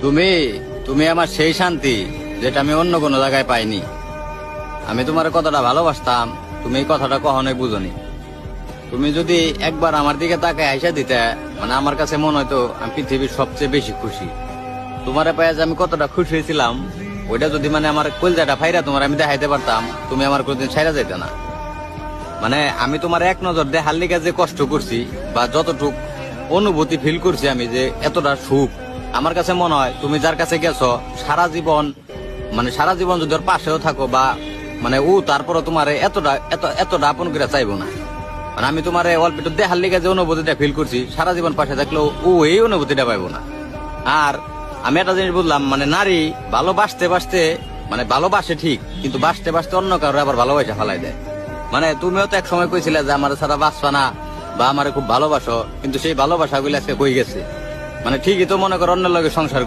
তুমি তুমি আমার সেই শান্তি যেটা আমি অন্য কোনো জায়গায় পাইনি। আমি তোমার কতটা ভালোবাসতাম তুমি এই কথাটা কখনোই বুঝোনি। তুমি যদি একবার আমার দিকে তাকায় আইসা দিতে, মানে আমার কাছে মনে হয়তো আমি পৃথিবীর সবচেয়ে বেশি খুশি। তোমারে পায়ে যে আমি কতটা খুশি হয়েছিলাম, ওইটা যদি মানে আমার কলজাটা ফাইরা তোমার আমি দেখাইতে পারতাম, তুমি আমার কোনদিন ছাইরা যাইতে না। মানে আমি তোমার এক নজর দেখার লিগে যে কষ্ট করছি বা যতটুক অনুভূতি ফিল করছি আমি, যে এতটা সুখ আমার কাছে মনে হয় তুমি যার কাছে গেছো সারা জীবন, মানে সারা জীবন যদি ওর পাশেও থাকো বা মানে ও তারপরে তোমার এতটা আপন করে চাইবো না। মানে আমি তোমার অল্প একটু দেখার লিগে যে অনুভূতিটা ফিল করছি, সারা জীবন পাশে থাকলেও ও এই অনুভূতিটা পাইবো না। আর আমি একটা জিনিস বললাম, মানে নারী ভালোবাসতে বাসতে, মানে ভালোবাসে ঠিক, কিন্তু বাসতে বাসতে অন্য কারো আবার ভালোবাসা ফালাই দেয়। মানে তুমিও তো এক সময় কইছিলে যে আমার সারা বাঁচবা না বা আমার খুব ভালোবাসো, কিন্তু সেই ভালোবাসা গুলো আজকে কই গেছে। মানে ঠিকই তো মনে করো অন্যের লগে সংসার